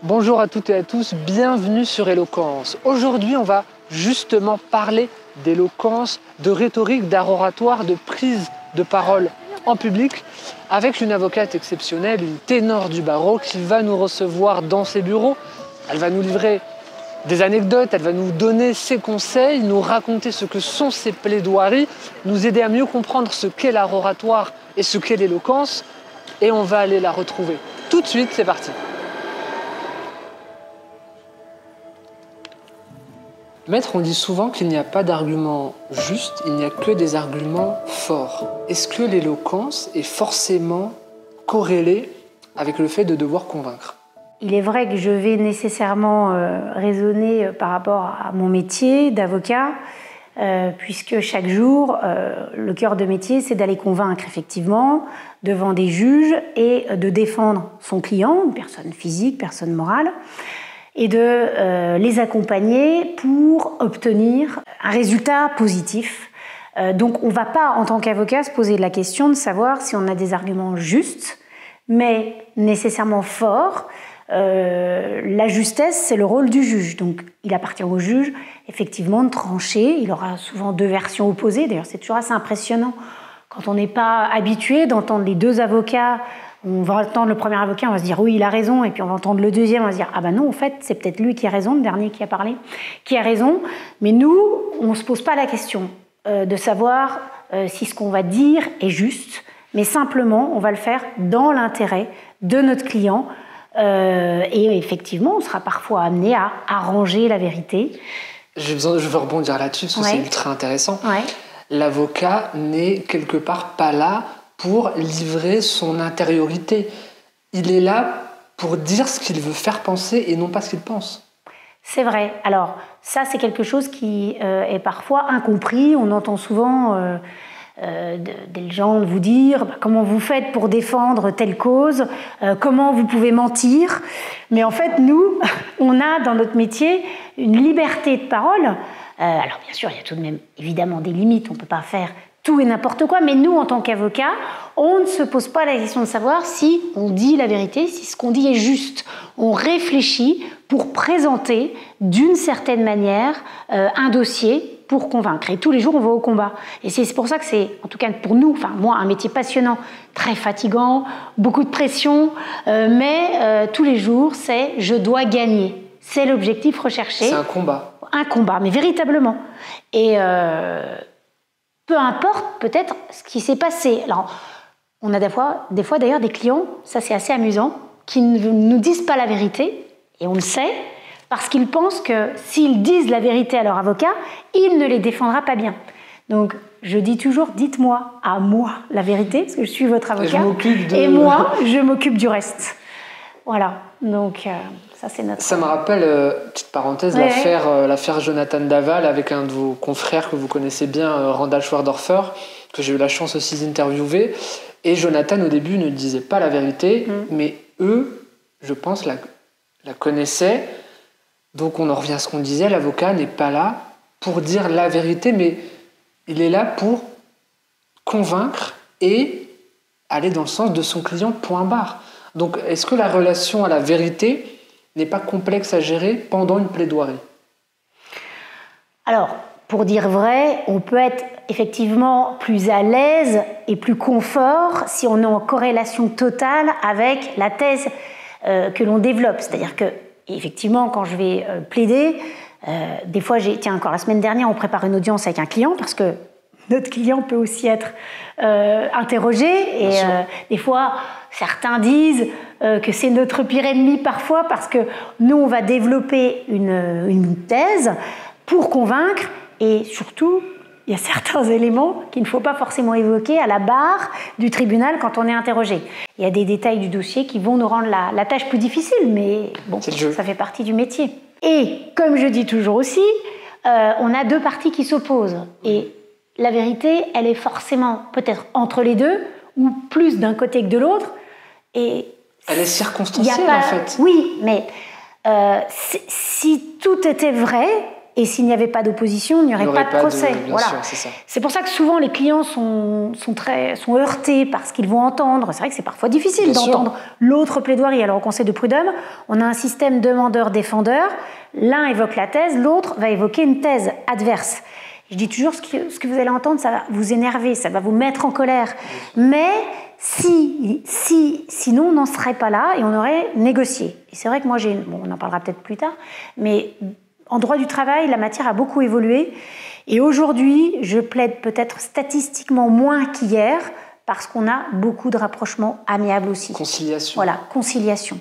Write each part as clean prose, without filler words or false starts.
Bonjour à toutes et à tous, bienvenue sur Éloquence. Aujourd'hui, on va justement parler d'éloquence, de rhétorique, d'art oratoire, de prise de parole en public avec une avocate exceptionnelle, une ténor du barreau qui va nous recevoir dans ses bureaux. Elle va nous livrer des anecdotes, elle va nous donner ses conseils, nous raconter ce que sont ses plaidoiries, nous aider à mieux comprendre ce qu'est l'art oratoire et ce qu'est l'éloquence. Et on va aller la retrouver. Tout de suite, c'est parti. Maître, on dit souvent qu'il n'y a pas d'arguments justes, il n'y a que des arguments forts. Est-ce que l'éloquence est forcément corrélée avec le fait de devoir convaincre? Il est vrai que je vais nécessairement raisonner par rapport à mon métier d'avocat, puisque chaque jour, le cœur de métier, c'est d'aller convaincre effectivement devant des juges et de défendre son client, une personne physique, personne morale, et de les accompagner pour obtenir un résultat positif. Donc on ne va pas, en tant qu'avocat, se poser la question de savoir si on a des arguments justes, mais nécessairement forts. La justesse, c'est le rôle du juge. Donc il appartient au juge, effectivement, de trancher. Il aura souvent deux versions opposées. D'ailleurs, c'est toujours assez impressionnant quand on n'est pas habitué d'entendre les deux avocats. On va entendre le premier avocat, on va se dire oui, il a raison, et puis on va entendre le deuxième, on va se dire ah ben non, en fait, c'est peut-être lui qui a raison, le dernier qui a parlé, qui a raison. Mais nous, on ne se pose pas la question de savoir si ce qu'on va dire est juste, mais simplement, on va le faire dans l'intérêt de notre client. Et effectivement, on sera parfois amené à arranger la vérité. Je veux rebondir là-dessus, parce que c'est ultra intéressant. Ouais. L'avocat n'est quelque part pas là pour livrer son intériorité. Il est là pour dire ce qu'il veut faire penser et non pas ce qu'il pense. C'est vrai. Alors, ça, c'est quelque chose qui est parfois incompris. On entend souvent des gens vous dire comment vous faites pour défendre telle cause, comment vous pouvez mentir. Mais en fait, nous, on a dans notre métier une liberté de parole. Alors, bien sûr, il y a tout de même évidemment des limites. On ne peut pas faire tout et n'importe quoi, mais nous, en tant qu'avocats, on ne se pose pas la question de savoir si on dit la vérité, si ce qu'on dit est juste. On réfléchit pour présenter d'une certaine manière un dossier pour convaincre. Et tous les jours, on va au combat. Et c'est pour ça que c'est, en tout cas pour nous, enfin moi, un métier passionnant, très fatigant, beaucoup de pression, mais tous les jours, c'est « je dois gagner ». C'est l'objectif recherché. C'est un combat. Un combat, mais véritablement. Et peu importe peut-être ce qui s'est passé. Alors, on a des fois d'ailleurs des clients, ça c'est assez amusant, qui ne nous disent pas la vérité, et on le sait, parce qu'ils pensent que s'ils disent la vérité à leur avocat, il ne les défendra pas bien. Donc, je dis toujours, dites-moi à moi la vérité, parce que je suis votre avocat, et moi, je m'occupe du reste. Voilà, donc ça c'est notre... Ça me rappelle, petite parenthèse, l'affaire Jonathan Daval avec un de vos confrères que vous connaissez bien, Randall Schwerdorfer, que j'ai eu la chance aussi d'interviewer. Et Jonathan, au début, ne disait pas la vérité, mais eux, je pense, la connaissaient. Donc on en revient à ce qu'on disait, l'avocat n'est pas là pour dire la vérité, mais il est là pour convaincre et aller dans le sens de son client, point barre. Donc, est-ce que la relation à la vérité n'est pas complexe à gérer pendant une plaidoirie? Alors, pour dire vrai, on peut être effectivement plus à l'aise et plus confort si on est en corrélation totale avec la thèse que l'on développe. C'est-à-dire que, effectivement, quand je vais plaider, des fois, tiens, encore la semaine dernière, on prépare une audience avec un client parce que notre client peut aussi être interrogé. Et des fois, certains disent que c'est notre pire ennemi parfois parce que nous, on va développer une thèse pour convaincre. Et surtout, il y a certains éléments qu'il ne faut pas forcément évoquer à la barre du tribunal quand on est interrogé. Il y a des détails du dossier qui vont nous rendre la tâche plus difficile, mais bon, ça fait partie du métier. Et comme je dis toujours aussi, on a deux parties qui s'opposent. Et la vérité, elle est forcément peut-être entre les deux, ou plus d'un côté que de l'autre. Et elle est circonstancielle, en fait. Oui, mais si tout était vrai, Et s'il n'y avait pas d'opposition, il n'y aurait pas de procès. Bien sûr, c'est ça. C'est pour ça que souvent les clients sont heurtés par ce qu'ils vont entendre. C'est vrai que c'est parfois difficile d'entendre l'autre plaidoirie. Alors au Conseil de prud'homme, on a un système demandeur-défendeur. L'un évoque la thèse, l'autre va évoquer une thèse adverse. Je dis toujours, ce que vous allez entendre, ça va vous énerver, ça va vous mettre en colère. Mais sinon, on n'en serait pas là et on aurait négocié. Et c'est vrai que moi, on en parlera peut-être plus tard, mais en droit du travail, la matière a beaucoup évolué. Et aujourd'hui, je plaide peut-être statistiquement moins qu'hier, parce qu'on a beaucoup de rapprochements amiables aussi. Conciliation. Voilà, conciliation.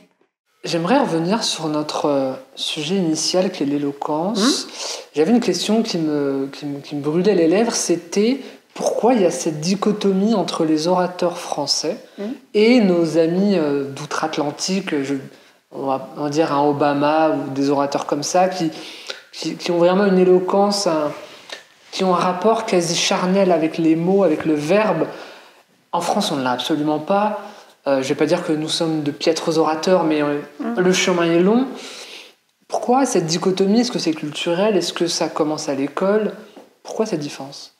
J'aimerais revenir sur notre sujet initial qui est l'éloquence. J'avais une question qui me brûlait les lèvres, c'était pourquoi il y a cette dichotomie entre les orateurs français et nos amis d'outre-Atlantique, on va dire un Obama ou des orateurs comme ça, qui ont vraiment une éloquence, qui ont un rapport quasi charnel avec les mots, avec le verbe. En France, on ne l'a absolument pas. Je ne vais pas dire que nous sommes de piètres orateurs, mais le chemin est long. Pourquoi cette dichotomie? Est-ce que c'est culturel? Est-ce que ça commence à l'école? Pourquoi cette différence?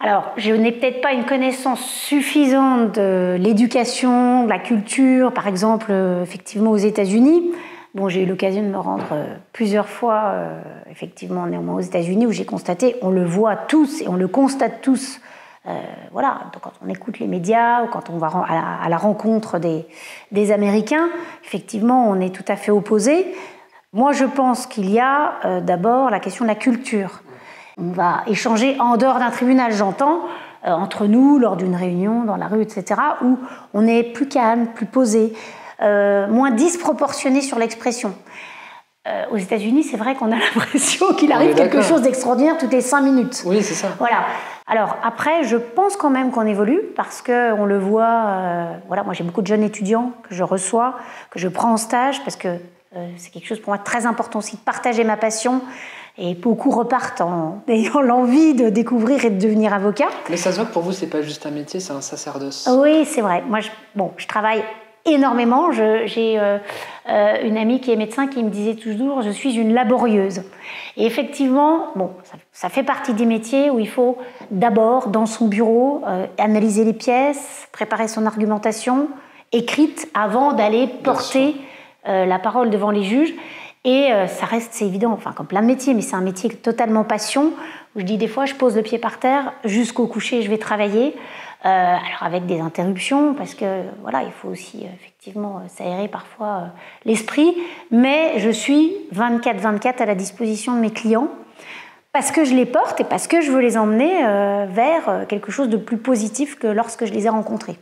Alors, je n'ai peut-être pas une connaissance suffisante de l'éducation, de la culture, par exemple, effectivement aux États-Unis. Bon, j'ai eu l'occasion de me rendre plusieurs fois, effectivement, néanmoins aux États-Unis, où j'ai constaté, on le voit tous et on le constate tous. Voilà, donc quand on écoute les médias ou quand on va à la rencontre des Américains, effectivement, on est tout à fait opposés. Moi, je pense qu'il y a d'abord la question de la culture. On va échanger en dehors d'un tribunal, j'entends, entre nous, lors d'une réunion, dans la rue, etc., où on est plus calme, plus posé, moins disproportionné sur l'expression. Aux États-Unis, c'est vrai qu'on a l'impression qu'il arrive quelque chose d'extraordinaire toutes les 5 minutes. Oui, c'est ça. Voilà. Alors après, je pense quand même qu'on évolue parce qu'on le voit. Voilà, moi j'ai beaucoup de jeunes étudiants que je reçois, que je prends en stage parce que c'est quelque chose pour moi de très important aussi de partager ma passion. Et beaucoup repartent en ayant l'envie de découvrir et de devenir avocat. Mais ça se voit que pour vous, c'est pas juste un métier, c'est un sacerdoce. Oui, c'est vrai. Moi, je travaille énormément. J'ai une amie qui est médecin qui me disait toujours « je suis une laborieuse ». Et effectivement, ça fait partie des métiers où il faut d'abord, dans son bureau, analyser les pièces, préparer son argumentation écrite avant d'aller porter la parole devant les juges. Et ça reste, c'est évident, enfin comme plein de métiers, mais c'est un métier totalement passion, où je dis des fois, je pose le pied par terre, jusqu'au coucher, je vais travailler, alors avec des interruptions, parce que voilà, il faut aussi effectivement s'aérer parfois l'esprit, mais je suis 24/24 à la disposition de mes clients, parce que je les porte et parce que je veux les emmener vers quelque chose de plus positif que lorsque je les ai rencontrés.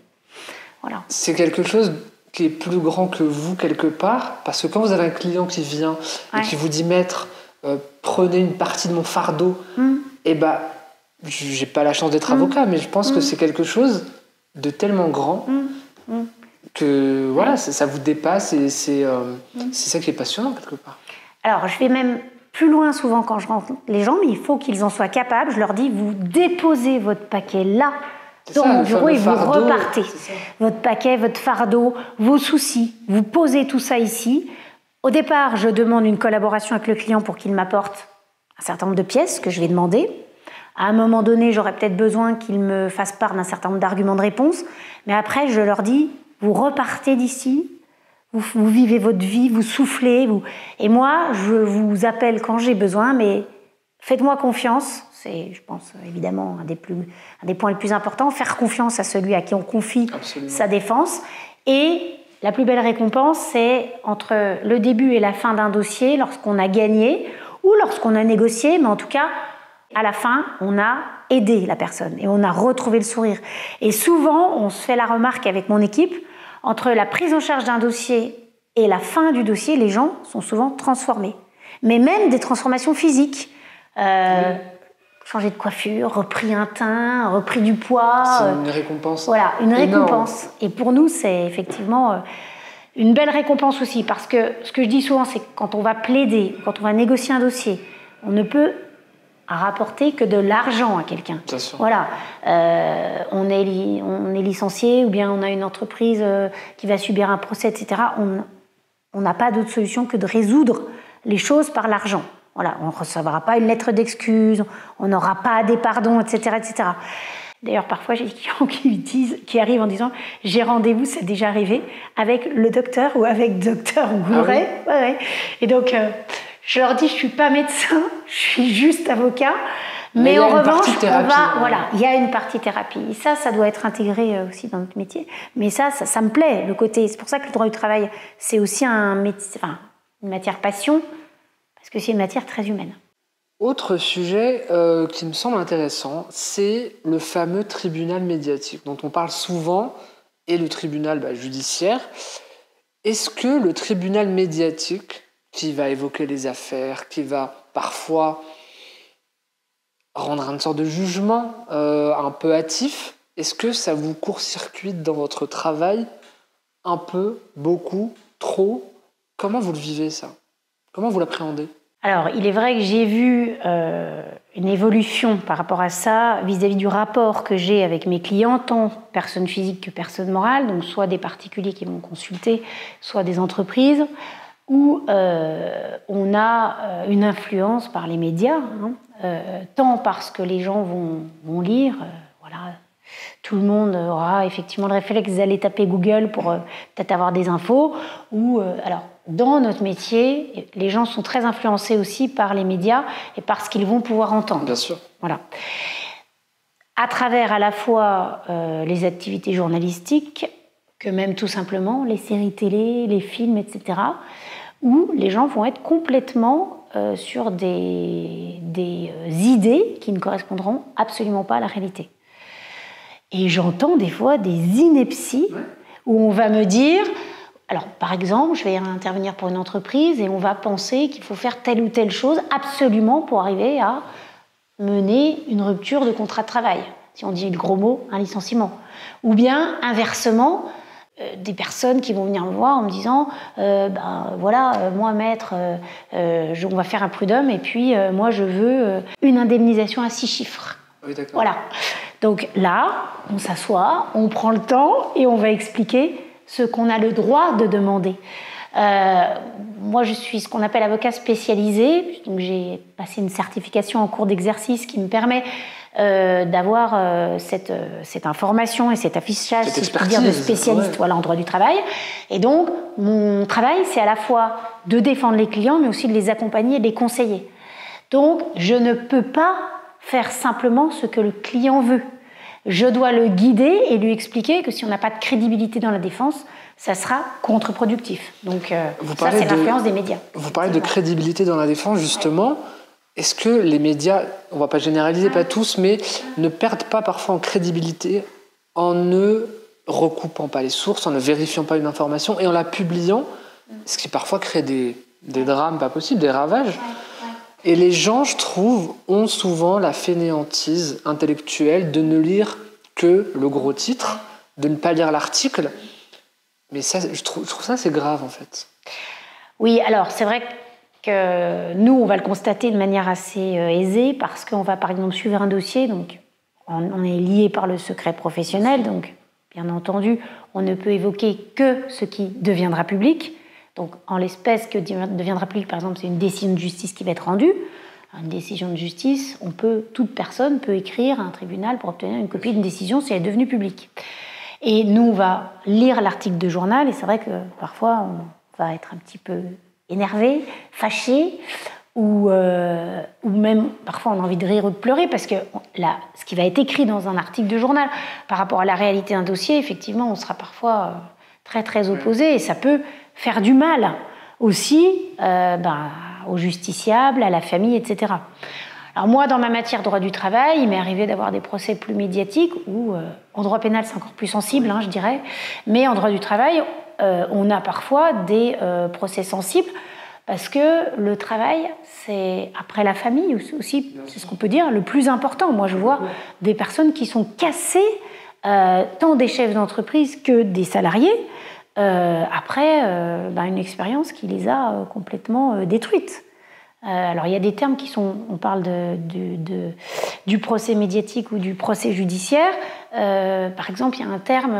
Voilà. C'est quelque chose qui est plus grand que vous quelque part, parce que quand vous avez un client qui vient et qui vous dit maître, prenez une partie de mon fardeau, et j'ai pas la chance d'être avocat, mais je pense que c'est quelque chose de tellement grand que voilà, ça vous dépasse et c'est ça qui est passionnant quelque part. Alors je vais même plus loin souvent quand je rencontre les gens, mais il faut qu'ils en soient capables. Je leur dis, vous déposez votre paquet là, dans mon bureau, et vous repartez. Votre paquet, votre fardeau, vos soucis, vous posez tout ça ici. Au départ, je demande une collaboration avec le client pour qu'il m'apporte un certain nombre de pièces que je vais demander. À un moment donné, j'aurai peut-être besoin qu'il me fasse part d'un certain nombre d'arguments de réponse. Mais après, je leur dis, vous repartez d'ici, vous vivez votre vie, vous soufflez. Et moi, je vous appelle quand j'ai besoin, mais faites-moi confiance. C'est, je pense, évidemment, un des points les plus importants. Faire confiance à celui à qui on confie sa défense. Et la plus belle récompense, c'est entre le début et la fin d'un dossier, lorsqu'on a gagné ou lorsqu'on a négocié, mais en tout cas, à la fin, on a aidé la personne et on a retrouvé le sourire. Et souvent, on se fait la remarque avec mon équipe, entre la prise en charge d'un dossier et la fin du dossier, les gens sont souvent transformés. Mais même des transformations physiques. Changé de coiffure, repris un teint, repris du poids. C'est une récompense. Voilà, une récompense. Et pour nous, c'est effectivement une belle récompense aussi, parce que ce que je dis souvent, c'est que quand on va plaider, quand on va négocier un dossier, on ne peut rapporter que de l'argent à quelqu'un. Voilà, on est licencié ou bien on a une entreprise qui va subir un procès, etc. On n'a pas d'autre solution que de résoudre les choses par l'argent. Voilà, on ne recevra pas une lettre d'excuse, on n'aura pas des pardons, etc., etc. D'ailleurs, parfois, j'ai des clients qui arrivent en disant « j'ai rendez-vous, c'est déjà arrivé, avec le docteur ou avec docteur Gouret. Ah oui. Ouais. Et donc, je leur dis « je ne suis pas médecin, je suis juste avocat ». Mais en revanche, il y a une partie thérapie. Et ça doit être intégré aussi dans notre métier. Mais ça me plaît, le côté. C'est pour ça que le droit du travail, c'est aussi une matière passion, parce que c'est une matière très humaine. Autre sujet qui me semble intéressant, c'est le fameux tribunal médiatique, dont on parle souvent, et le tribunal judiciaire. Est-ce que le tribunal médiatique, qui va évoquer les affaires, qui va parfois rendre une sorte de jugement un peu hâtif, est-ce que ça vous court-circuite dans votre travail un peu, beaucoup, trop? Comment vous le vivez, ça? Comment vous l'appréhendez? Alors, il est vrai que j'ai vu une évolution par rapport à ça vis-à-vis du rapport que j'ai avec mes clients, tant personnes physiques que personnes morales, donc soit des particuliers qui vont consulter, soit des entreprises, où on a une influence par les médias, tant parce que les gens vont lire, voilà, tout le monde aura effectivement le réflexe d'aller taper Google pour peut-être avoir des infos, ou alors dans notre métier, les gens sont très influencés aussi par les médias et par ce qu'ils vont pouvoir entendre. Bien sûr. Voilà. À travers à la fois les activités journalistiques, que même tout simplement les séries télé, les films, etc., où les gens vont être complètement sur des idées qui ne correspondront absolument pas à la réalité. Et j'entends des fois des inepties où on va me dire, alors par exemple, je vais intervenir pour une entreprise et on va penser qu'il faut faire telle ou telle chose absolument pour arriver à mener une rupture de contrat de travail. Si on dit le gros mot, un licenciement. Ou bien, inversement, des personnes qui vont venir me voir en me disant moi maître, on va faire un prud'homme et puis moi je veux une indemnisation à 6 chiffres. Oui, d'accord. Voilà. Donc là, on s'assoit, on prend le temps et on va expliquer ce qu'on a le droit de demander. Moi, je suis ce qu'on appelle avocat spécialisé. Donc, j'ai passé une certification en cours d'exercice qui me permet d'avoir cette information et cet affichage, si je peux dire, de spécialiste en droit du travail. Et donc, mon travail, c'est à la fois de défendre les clients, mais aussi de les accompagner et de les conseiller. Donc, je ne peux pas faire simplement ce que le client veut. Je dois le guider et lui expliquer que si on n'a pas de crédibilité dans la défense, ça sera contre-productif. Donc ça, c'est l'influence des médias. Vous parlez de crédibilité dans la défense, justement. Ouais. Est-ce que les médias, on ne va pas généraliser, pas tous, mais ne perdent pas parfois en crédibilité en ne recoupant pas les sources, en ne vérifiant pas une information et en la publiant, ce qui parfois crée des drames pas possibles, des ravages. Et les gens, je trouve, ont souvent la fainéantise intellectuelle de ne lire que le gros titre, de ne pas lire l'article. Mais ça, je trouve ça, c'est grave, en fait. Oui, alors, c'est vrai que nous, on va le constater de manière assez aisée parce qu'on va, par exemple, suivre un dossier. Donc, on est lié par le secret professionnel. Donc, bien entendu, on ne peut évoquer que ce qui deviendra public. Donc, en l'espèce que deviendra public, par exemple, c'est une décision de justice qui va être rendue. Une décision de justice, toute personne peut écrire à un tribunal pour obtenir une copie d'une décision si elle est devenue publique. Et nous, on va lire l'article de journal, et c'est vrai que parfois, on va être un petit peu énervé, fâché, ou même, parfois, on a envie de rire ou de pleurer, parce que ce qui va être écrit dans un article de journal, par rapport à la réalité d'un dossier, effectivement, on sera parfois très, très opposé, et ça peut faire du mal aussi aux justiciables, à la famille, etc. Alors moi, dans ma matière droit du travail, il m'est arrivé d'avoir des procès plus médiatiques où, en droit pénal, c'est encore plus sensible, je dirais, mais en droit du travail, on a parfois des procès sensibles parce que le travail, c'est, après la famille aussi, c'est ce qu'on peut dire, le plus important. Moi, je vois des personnes qui sont cassées, tant des chefs d'entreprise que des salariés, après une expérience qui les a complètement détruites. Alors il y a des termes qui sont, on parle du procès médiatique ou du procès judiciaire. Par exemple, il y a un terme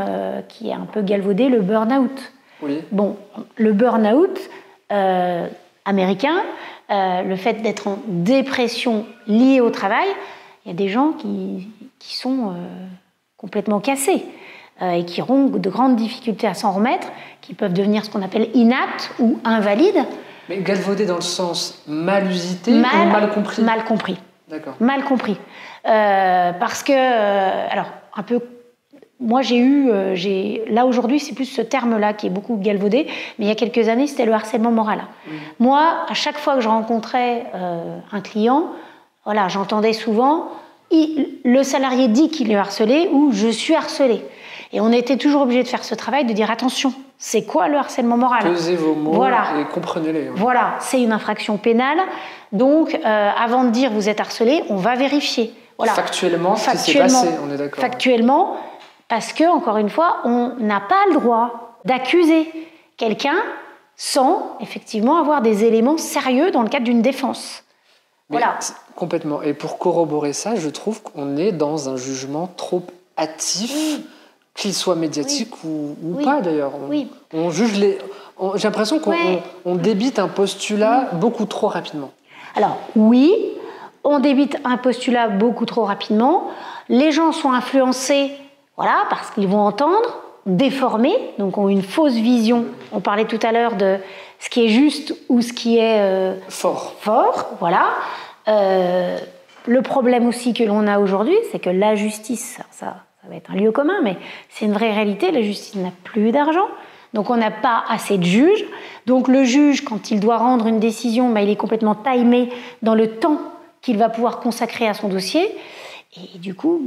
qui est un peu galvaudé, le burn-out. Oui. Bon, le burn-out américain, le fait d'être en dépression liée au travail, il y a des gens qui sont complètement cassés et qui auront de grandes difficultés à s'en remettre, qui peuvent devenir ce qu'on appelle inaptes ou invalides. Mais galvaudé dans le sens mal usité ou mal compris? Mal compris. D'accord. Mal compris. Parce que, alors, un peu... Moi, là, aujourd'hui, c'est plus ce terme-là qui est beaucoup galvaudé, mais il y a quelques années, c'était le harcèlement moral. Moi, à chaque fois que je rencontrais un client, voilà, j'entendais souvent le salarié dit qu'il est harcelé ou je suis harcelé. Et on était toujours obligé de faire ce travail, de dire attention, c'est quoi le harcèlement moral? Pesez vos mots et comprenez-les. Voilà, c'est une infraction pénale. Donc, avant de dire vous êtes harcelé, on va vérifier. Voilà. Factuellement, ce qui s'est passé, on est d'accord. Factuellement, parce que, encore une fois, on n'a pas le droit d'accuser quelqu'un sans, effectivement, avoir des éléments sérieux dans le cadre d'une défense. Voilà. Complètement. Et pour corroborer ça, je trouve qu'on est dans un jugement trop hâtif, qu'il soit médiatique ou pas d'ailleurs. On juge j'ai l'impression qu'on débite un postulat beaucoup trop rapidement. Alors oui, on débite un postulat beaucoup trop rapidement. Les gens sont influencés, voilà, parce qu'ils vont entendre, déformés, donc ont une fausse vision. On parlait tout à l'heure de ce qui est juste ou ce qui est fort, voilà. Le problème aussi que l'on a aujourd'hui, c'est que la justice, ça va être un lieu commun, mais c'est une vraie réalité, la justice n'a plus d'argent, donc on n'a pas assez de juges. Donc le juge, quand il doit rendre une décision, il est complètement timé dans le temps qu'il va pouvoir consacrer à son dossier. Et du coup,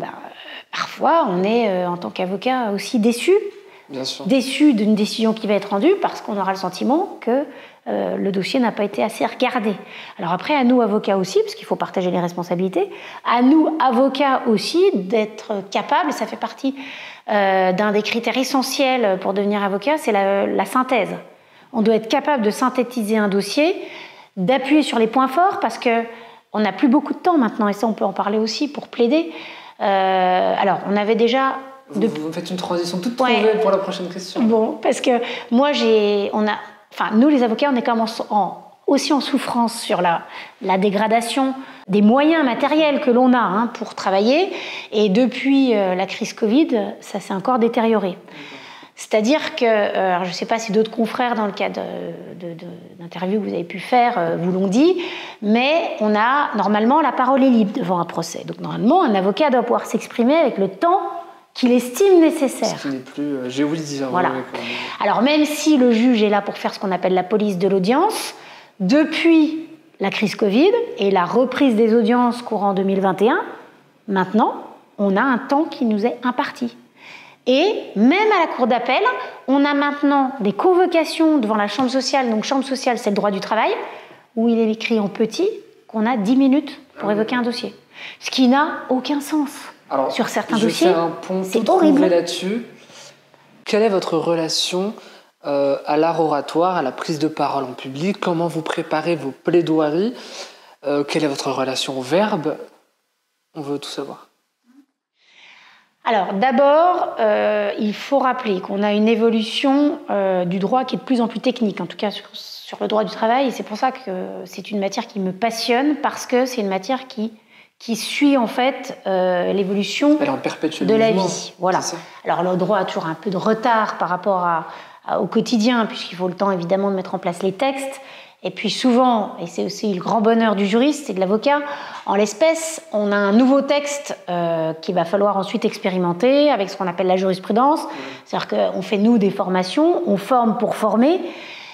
parfois, on est, en tant qu'avocat, aussi déçu. Bien sûr. Déçu d'une décision qui va être rendue parce qu'on aura le sentiment que le dossier n'a pas été assez regardé. Alors après, à nous, avocats aussi, parce qu'il faut partager les responsabilités, à nous, avocats aussi, d'être capables, ça fait partie d'un des critères essentiels pour devenir avocat, c'est la synthèse. On doit être capable de synthétiser un dossier, d'appuyer sur les points forts, parce qu'on n'a plus beaucoup de temps maintenant, et ça, on peut en parler aussi pour plaider. Alors, on avait déjà... Vous faites une transition toute trouvée pour la prochaine question. Bon, parce que moi, nous, les avocats, on est quand même aussi en souffrance sur la dégradation des moyens matériels que l'on a pour travailler. Et depuis la crise Covid, ça s'est encore détérioré. C'est-à-dire que, alors je ne sais pas si d'autres confrères, dans le cadre d'interviews que vous avez pu faire, vous l'ont dit, mais normalement, la parole est libre devant un procès. Donc normalement, un avocat doit pouvoir s'exprimer avec le temps qu'il estime nécessaire. Ce qui n'est plus géodisant. Voilà. Alors même si le juge est là pour faire ce qu'on appelle la police de l'audience, depuis la crise Covid et la reprise des audiences courant 2021, maintenant, on a un temps qui nous est imparti. Et même à la cour d'appel, on a maintenant des convocations devant la chambre sociale. Donc chambre sociale, c'est le droit du travail, où il est écrit en petit qu'on a 10 minutes pour évoquer un dossier. Ce qui n'a aucun sens. Alors, sur certains dossiers, je vais faire un pont tout trouvé là-dessus. Quelle est votre relation à l'art oratoire, à la prise de parole en public? Comment vous préparez vos plaidoiries? Quelle est votre relation au verbe? On veut tout savoir. Alors, d'abord, il faut rappeler qu'on a une évolution du droit qui est de plus en plus technique, en tout cas sur le droit du travail. Et c'est pour ça que c'est une matière qui me passionne, parce que c'est une matière qui suit en fait l'évolution de la vie. Voilà. Alors le droit a toujours un peu de retard par rapport au quotidien, puisqu'il faut le temps évidemment de mettre en place les textes. Et puis souvent, et c'est aussi le grand bonheur du juriste et de l'avocat, en l'espèce, on a un nouveau texte qu'il va falloir ensuite expérimenter avec ce qu'on appelle la jurisprudence. C'est-à-dire qu'on fait, nous, des formations, on forme pour former.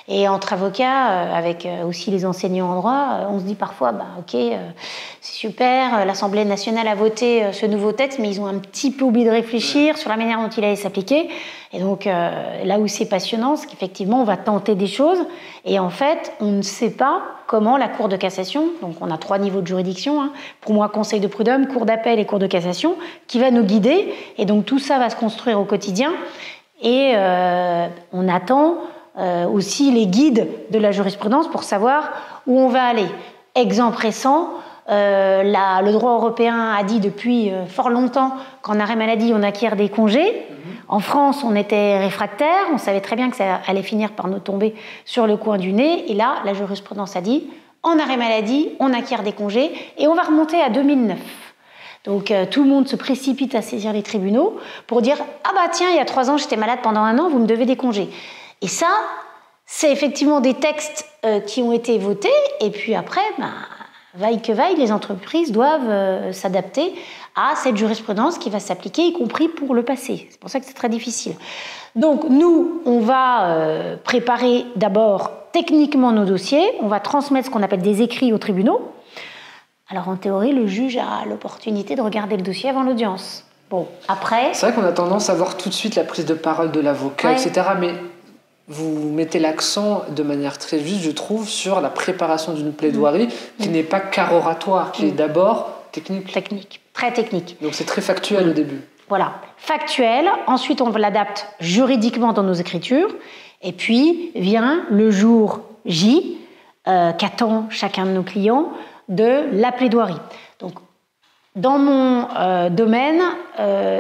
Et entre avocats, avec aussi les enseignants en droit, on se dit parfois, ok, c'est super, l'Assemblée nationale a voté ce nouveau texte, mais ils ont un petit peu oublié de réfléchir sur la manière dont il allait s'appliquer. Et donc, là où c'est passionnant, c'est qu'effectivement, on va tenter des choses, et en fait, on ne sait pas comment la Cour de cassation, donc on a 3 niveaux de juridiction, pour moi, Conseil de prud'homme, Cour d'appel et Cour de cassation, qui va nous guider, et donc tout ça va se construire au quotidien, et on attend aussi les guides de la jurisprudence pour savoir où on va aller. Exemple récent, le droit européen a dit depuis fort longtemps qu'en arrêt maladie, on acquiert des congés. En France, on était réfractaire, on savait très bien que ça allait finir par nous tomber sur le coin du nez. Et là, la jurisprudence a dit, en arrêt maladie, on acquiert des congés et on va remonter à 2009. Donc tout le monde se précipite à saisir les tribunaux pour dire « Ah bah tiens, il y a 3 ans, j'étais malade pendant 1 an, vous me devez des congés. » Et ça, c'est effectivement des textes qui ont été votés et puis après, vaille que vaille, les entreprises doivent s'adapter à cette jurisprudence qui va s'appliquer, y compris pour le passé. C'est pour ça que c'est très difficile. Donc nous, on va préparer d'abord techniquement nos dossiers, on va transmettre ce qu'on appelle des écrits aux tribunaux. Alors en théorie, le juge a l'opportunité de regarder le dossier avant l'audience. Bon, après... C'est vrai qu'on a tendance à voir tout de suite la prise de parole de l'avocat, etc. Mais vous mettez l'accent de manière très juste, je trouve, sur la préparation d'une plaidoirie qui n'est pas qu'oratoire, qui est d'abord technique. Technique, très technique. Donc c'est très factuel au début. Voilà, factuel. Ensuite, on l'adapte juridiquement dans nos écritures. Et puis vient le jour J, qu'attend chacun de nos clients, de la plaidoirie. Donc, dans mon domaine,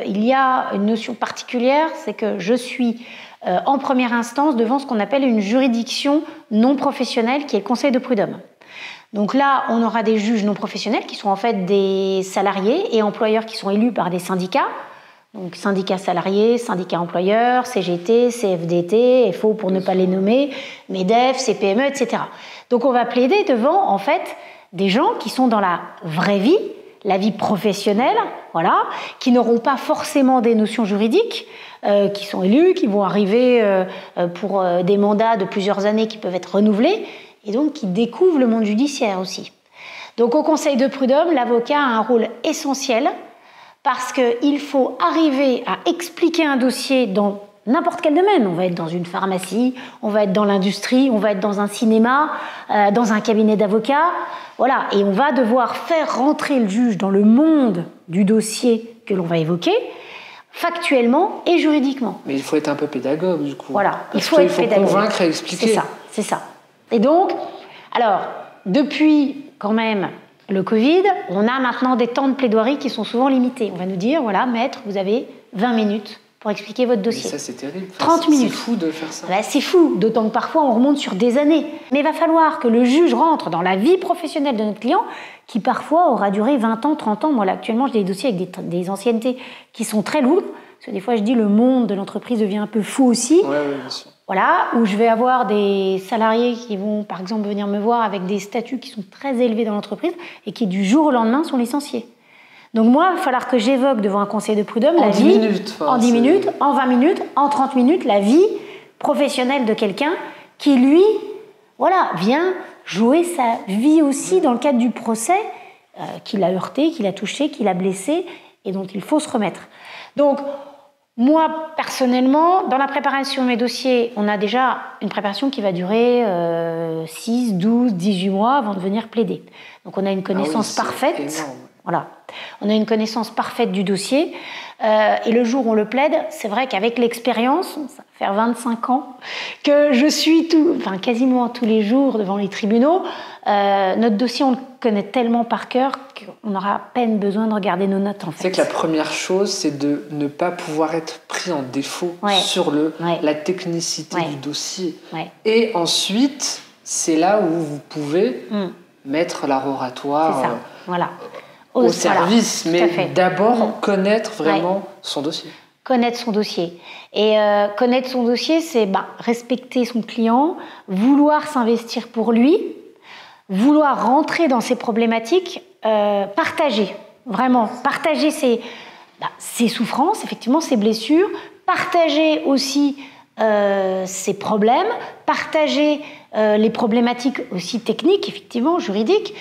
il y a une notion particulière, c'est que je suis en première instance devant ce qu'on appelle une juridiction non professionnelle, qui est le Conseil de prud'homme. Donc là, on aura des juges non professionnels qui sont en fait des salariés et employeurs qui sont élus par des syndicats. Donc syndicats salariés, syndicats employeurs, CGT, CFDT, FO pour ne pas les nommer, MEDEF, CPME, etc. Donc on va plaider devant en fait des gens qui sont dans la vraie vie, la vie professionnelle, voilà, qui n'auront pas forcément des notions juridiques, qui sont élus, qui vont arriver pour des mandats de plusieurs années qui peuvent être renouvelés, et donc qui découvrent le monde judiciaire aussi. Donc au Conseil de prud'homme, l'avocat a un rôle essentiel parce qu'il faut arriver à expliquer un dossier dans n'importe quel domaine. On va être dans une pharmacie, on va être dans l'industrie, on va être dans un cinéma, dans un cabinet d'avocats. Voilà, et on va devoir faire rentrer le juge dans le monde du dossier que l'on va évoquer, factuellement et juridiquement. Mais il faut être un peu pédagogue, du coup. Voilà, il faut être pédagogue. Convaincre et expliquer. C'est ça. Et donc, alors, depuis quand même le Covid, on a maintenant des temps de plaidoirie qui sont souvent limités. On va nous dire, voilà, maître, vous avez 20 minutes pour expliquer votre dossier. Mais ça, c'est terrible. 30 minutes. C'est fou de faire ça. C'est fou, d'autant que parfois on remonte sur des années. Mais il va falloir que le juge rentre dans la vie professionnelle de notre client, qui parfois aura duré 20 ans, 30 ans. Moi, là, actuellement, j'ai des dossiers avec des anciennetés qui sont très lourdes. Parce que des fois, je dis, le monde de l'entreprise devient un peu fou aussi. Oui, bien sûr. Voilà, où je vais avoir des salariés qui vont, par exemple, venir me voir avec des statuts qui sont très élevés dans l'entreprise et qui, du jour au lendemain, sont licenciés. Donc moi, il va falloir que j'évoque devant un conseil de prud'homme la vie... En 10 minutes, en 20 minutes, en 30 minutes, la vie professionnelle de quelqu'un qui, lui, voilà, vient jouer sa vie aussi dans le cadre du procès qu'il a heurté, qu'il a touché, qu'il a blessé et dont il faut se remettre. Donc, moi, personnellement, dans la préparation de mes dossiers, on a déjà une préparation qui va durer 6, 12, 18 mois avant de venir plaider. Donc on a une connaissance parfaite. Énorme. Voilà. On a une connaissance parfaite du dossier. Et le jour où on le plaide, c'est vrai qu'avec l'expérience, ça va faire 25 ans, que je suis quasiment tous les jours devant les tribunaux, notre dossier, on le connaît tellement par cœur qu'on aura à peine besoin de regarder nos notes, en fait. C'est que la première chose, c'est de ne pas pouvoir être pris en défaut sur la technicité du dossier. Ouais. Et ensuite, c'est là où vous pouvez mettre l'art oratoire au service, mais d'abord connaître vraiment son dossier. Connaître son dossier. Et connaître son dossier, c'est respecter son client, vouloir s'investir pour lui, vouloir rentrer dans ses problématiques, partager, vraiment, partager ses souffrances, effectivement, ses blessures, partager aussi ses problèmes, partager les problématiques aussi techniques, effectivement, juridiques.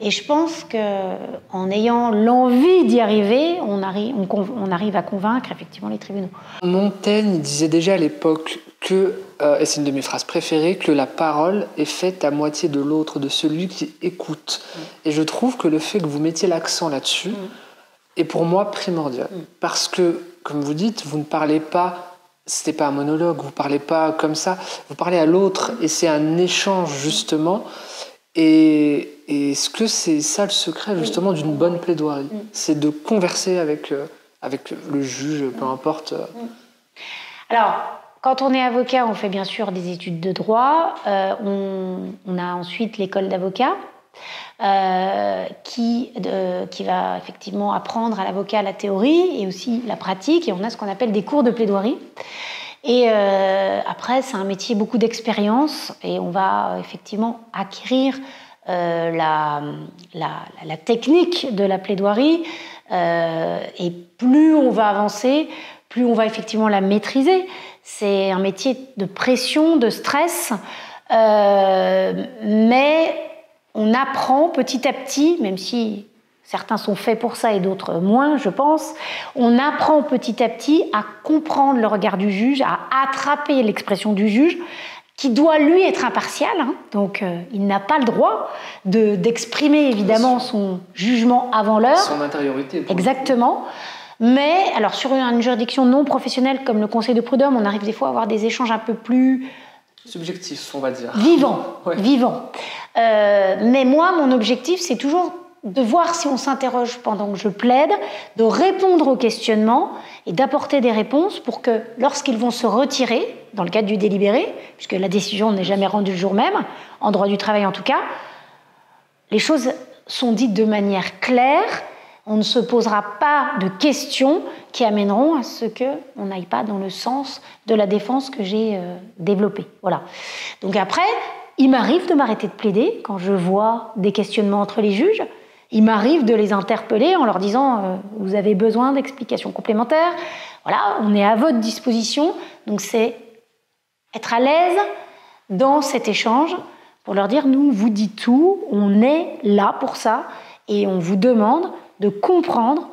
Et je pense qu'en ayant l'envie d'y arriver, on arrive à convaincre effectivement les tribunaux. Montaigne disait déjà à l'époque que, et c'est une de mes phrases préférées, que la parole est faite à moitié de l'autre, de celui qui écoute. Et je trouve que le fait que vous mettiez l'accent là-dessus est pour moi primordial. Parce que, comme vous dites, vous ne parlez pas, c'était pas un monologue, vous ne parlez pas comme ça, vous parlez à l'autre et c'est un échange justement. Et est-ce que c'est ça le secret justement d'une bonne plaidoirie ? C'est de converser avec le juge, peu importe. Alors, quand on est avocat, on fait bien sûr des études de droit. On a ensuite l'école d'avocat qui va effectivement apprendre à l'avocat la théorie et aussi la pratique. Et on a ce qu'on appelle des cours de plaidoirie. Et après, c'est un métier beaucoup d'expérience et on va effectivement acquérir la technique de la plaidoirie. Et plus on va avancer, plus on va effectivement la maîtriser. C'est un métier de pression, de stress, mais on apprend petit à petit, même si certains sont faits pour ça et d'autres moins, je pense, on apprend petit à petit à comprendre le regard du juge, à attraper l'expression du juge, qui doit, lui, être impartial. Donc, il n'a pas le droit d'exprimer, évidemment, son jugement avant l'heure. Son intériorité. Exactement. Mais, alors, sur une juridiction non professionnelle comme le Conseil de prud'homme, on arrive des fois à avoir des échanges un peu plus... subjectifs, on va dire. Vivants. Ouais. Vivants. Mais moi, mon objectif, c'est toujours de voir si on s'interroge pendant que je plaide, de répondre aux questionnements et d'apporter des réponses pour que, lorsqu'ils vont se retirer, dans le cadre du délibéré, puisque la décision n'est jamais rendue le jour même, en droit du travail en tout cas, les choses sont dites de manière claire, on ne se posera pas de questions qui amèneront à ce qu'on n'aille pas dans le sens de la défense que j'ai développée. Voilà. Donc après, il m'arrive de m'arrêter de plaider quand je vois des questionnements entre les juges. Il m'arrive de les interpeller en leur disant vous avez besoin d'explications complémentaires. Voilà, on est à votre disposition. Donc c'est être à l'aise dans cet échange pour leur dire nous, vous dites tout, on est là pour ça et on vous demande de comprendre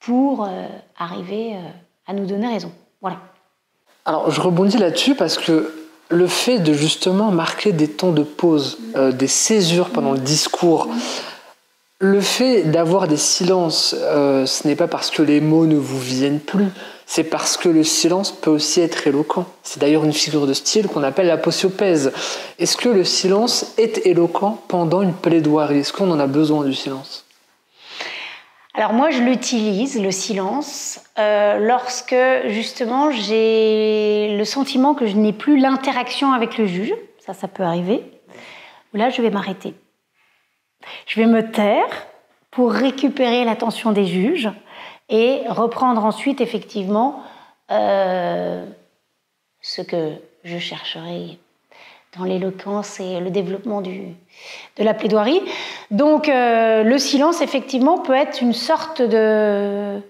pour arriver à nous donner raison. Voilà. Alors, je rebondis là-dessus parce que le fait de justement marquer des temps de pause, des césures pendant le discours, le fait d'avoir des silences, ce n'est pas parce que les mots ne vous viennent plus, c'est parce que le silence peut aussi être éloquent. C'est d'ailleurs une figure de style qu'on appelle l'aposiopèse. Est-ce que le silence est éloquent pendant une plaidoirie? Est-ce qu'on en a besoin du silence? Alors moi, je l'utilise, le silence, lorsque justement j'ai le sentiment que je n'ai plus l'interaction avec le juge. Ça peut arriver. Là, je vais m'arrêter. Je vais me taire pour récupérer l'attention des juges et reprendre ensuite effectivement ce que je chercherai dans l'éloquence et le développement de la plaidoirie. Donc le silence effectivement peut être une sorte de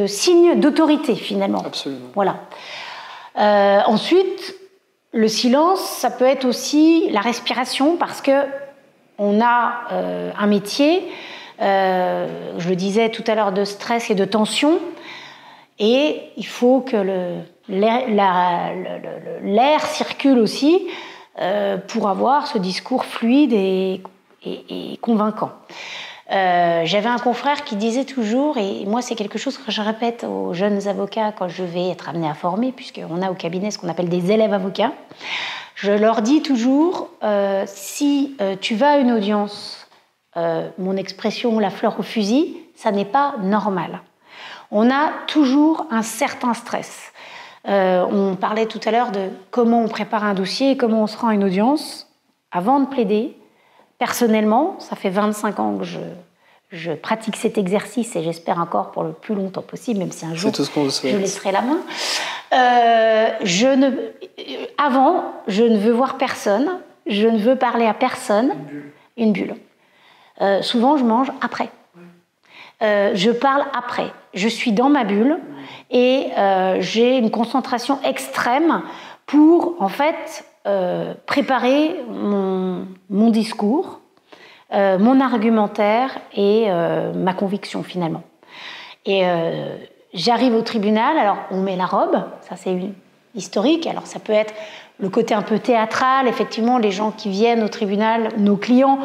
signe d'autorité finalement. Absolument. Voilà. Ensuite, le silence, ça peut être aussi la respiration parce que on a un métier, je le disais tout à l'heure, de stress et de tension, et il faut que l'air circule aussi pour avoir ce discours fluide et convaincant. J'avais un confrère qui disait toujours, et moi c'est quelque chose que je répète aux jeunes avocats quand je vais être amenée à former, puisqu'on a au cabinet ce qu'on appelle des élèves avocats, je leur dis toujours, si tu vas à une audience, mon expression, la fleur au fusil, ça n'est pas normal. On a toujours un certain stress. On parlait tout à l'heure de comment on prépare un dossier et comment on se rend à une audience. Avant de plaider, personnellement, ça fait 25 ans que je pratique cet exercice et j'espère encore pour le plus longtemps possible, même si un jour je laisserai la main. Avant, je ne veux voir personne, je ne veux parler à personne. Une bulle. Souvent, je mange après. Je parle après. Je suis dans ma bulle et j'ai une concentration extrême pour, en fait, préparer mon discours, mon argumentaire et ma conviction, finalement. Et j'arrive au tribunal, alors on met la robe, ça c'est historique, alors ça peut être le côté un peu théâtral, effectivement, les gens qui viennent au tribunal, nos clients,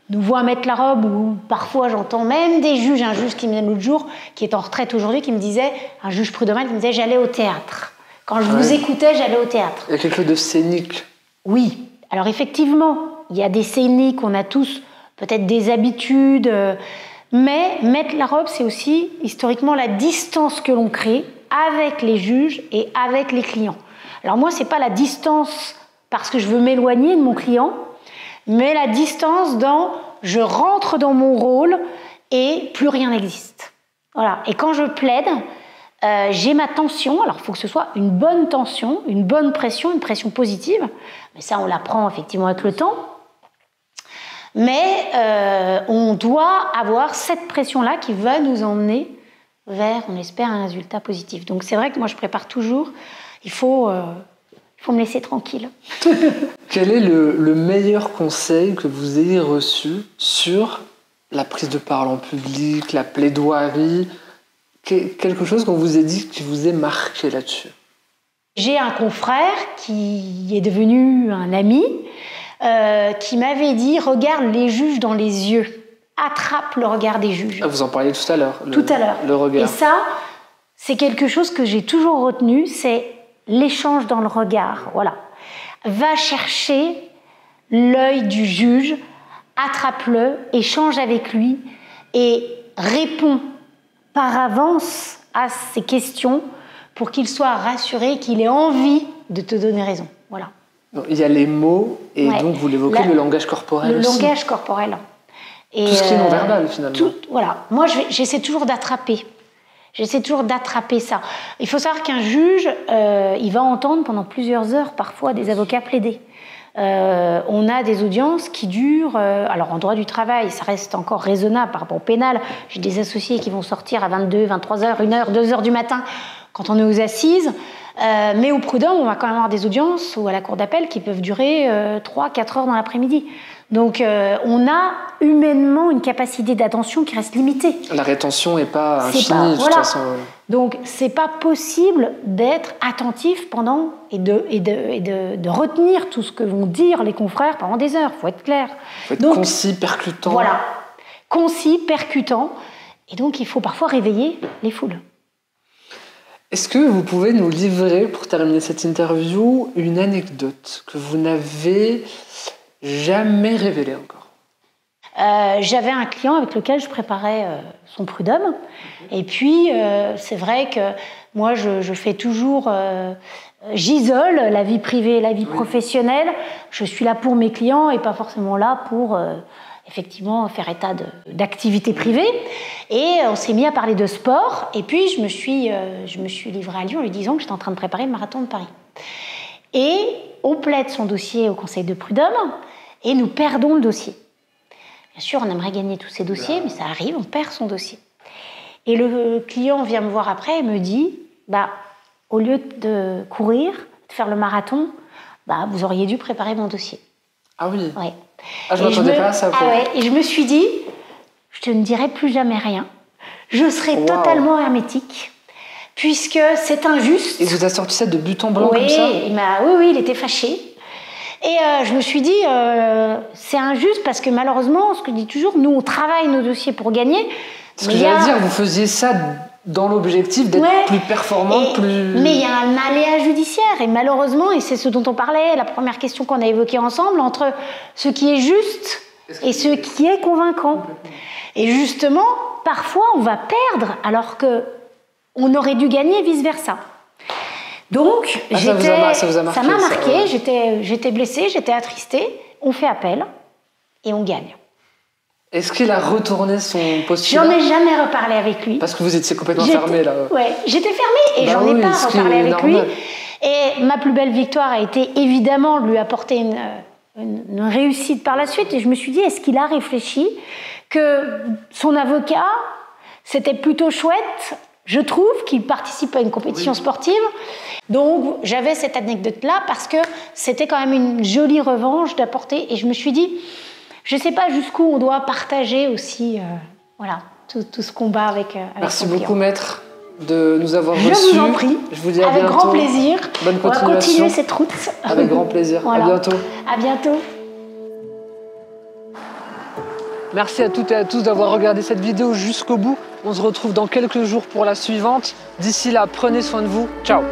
nous voient mettre la robe, ou parfois j'entends même des juges, un juge qui me vient l'autre jour, qui est en retraite aujourd'hui, qui me disait, un juge prud'homal qui me disait, j'allais au théâtre. Quand je vous écoutais, j'allais au théâtre. Il y a quelque chose de scénique. Oui, alors effectivement, il y a des scéniques, on a tous peut-être des habitudes, mais mettre la robe, c'est aussi historiquement la distance que l'on crée avec les juges et avec les clients. Alors moi, c'est pas la distance parce que je veux m'éloigner de mon client, mais la distance dans je rentre dans mon rôle et plus rien n'existe. Voilà. Et quand je plaide, j'ai ma tension. Alors, il faut que ce soit une bonne tension, une bonne pression, une pression positive. Mais ça, on l'apprend effectivement avec le temps. Mais on doit avoir cette pression-là qui va nous emmener vers, on espère, un résultat positif. Donc, c'est vrai que moi, je prépare toujours. Il faut me laisser tranquille. Quel est le meilleur conseil que vous ayez reçu sur la prise de parole en public, la plaidoirie, quelque chose qu'on vous ait dit qui vous ait marqué là-dessus? J'ai un confrère qui est devenu un ami, qui m'avait dit « Regarde les juges dans les yeux, attrape le regard des juges. » Vous en parliez tout à l'heure. Tout à l'heure. Le regard. Et ça, c'est quelque chose que j'ai toujours retenu, c'est l'échange dans le regard. Voilà. Va chercher l'œil du juge, attrape-le, échange avec lui et réponds par avance à ses questions pour qu'il soit rassuré, qu'il ait envie de te donner raison. Voilà. Donc, il y a les mots et donc vous l'évoquez, le langage corporel aussi. Le langage corporel. Et tout ce qui est non-verbal finalement. Voilà. Moi, j'essaie toujours d'attraper. J'essaie toujours d'attraper ça. Il faut savoir qu'un juge, il va entendre pendant plusieurs heures parfois des avocats plaider. On a des audiences qui durent, alors en droit du travail, ça reste encore raisonnable par rapport au pénal. J'ai des associés qui vont sortir à 22, 23 heures, 1 heure, 2 heures du matin quand on est aux assises. Mais au prud'homme, on va quand même avoir des audiences ou à la cour d'appel qui peuvent durer 3, 4 heures dans l'après-midi. Donc on a humainement une capacité d'attention qui reste limitée. La rétention n'est pas infinie de toute façon. Donc c'est pas possible d'être attentif pendant et de retenir tout ce que vont dire les confrères pendant des heures. Il faut être clair. Il faut être concis, percutant. Voilà, concis, percutant. Et donc il faut parfois réveiller les foules. Est-ce que vous pouvez nous livrer, pour terminer cette interview, une anecdote que vous n'avez jamais révélée encore? J'avais un client avec lequel je préparais son prud'homme. Et puis, c'est vrai que moi, je fais toujours... j'isole la vie privée et la vie professionnelle. Je suis là pour mes clients et pas forcément là pour... effectivement, faire état d'activités privées. Et on s'est mis à parler de sport. Et puis, je me suis livrée à lui en lui disant que j'étais en train de préparer le marathon de Paris. Et on plaide son dossier au conseil de prud'homme et nous perdons le dossier. Bien sûr, on aimerait gagner tous ces dossiers, mais ça arrive, on perd son dossier. Et le client vient me voir après et me dit, au lieu de courir, de faire le marathon, vous auriez dû préparer mon dossier. Ah oui. Ouais. Ah, je ne m'attendais pas à ça. Et je me suis dit, je ne dirai plus jamais rien. Je serai totalement hermétique, puisque c'est injuste. Et vous avez sorti ça de but en blanc comme ça? Oui, il était fâché. Et je me suis dit, c'est injuste parce que malheureusement, ce que je dis toujours, nous on travaille nos dossiers pour gagner. Ce que j'allais dire, vous faisiez ça dans l'objectif d'être plus performante, Mais il y a un aléa judiciaire et malheureusement, et c'est ce dont on parlait, la première question qu'on a évoquée ensemble, entre ce qui est juste et ce qui est convaincant. Et justement, parfois on va perdre alors qu'on aurait dû gagner et vice-versa. Donc, ça m'a marqué, j'étais blessée, j'étais attristée. On fait appel et on gagne. Est-ce qu'il a retourné son postulat? J'en ai jamais reparlé avec lui. Parce que vous étiez complètement fermée là. Ouais, j'étais fermée et j'en ai pas reparlé avec lui. Et ma plus belle victoire a été évidemment de lui apporter une réussite par la suite. Et je me suis dit, est-ce qu'il a réfléchi que son avocat, c'était plutôt chouette, je trouve, qu'il participe à une compétition sportive. Donc, j'avais cette anecdote-là parce que c'était quand même une jolie revanche d'apporter. Et je me suis dit, je ne sais pas jusqu'où on doit partager aussi tout ce combat avec Merci beaucoup, maître, de nous avoir reçus. Je vous en prie. Je vous dis à avec bientôt. Grand plaisir. Bonne continuation. On va continuer cette route. Avec grand plaisir. Voilà. À bientôt. À bientôt. Merci à toutes et à tous d'avoir regardé cette vidéo jusqu'au bout. On se retrouve dans quelques jours pour la suivante. D'ici là, prenez soin de vous. Ciao.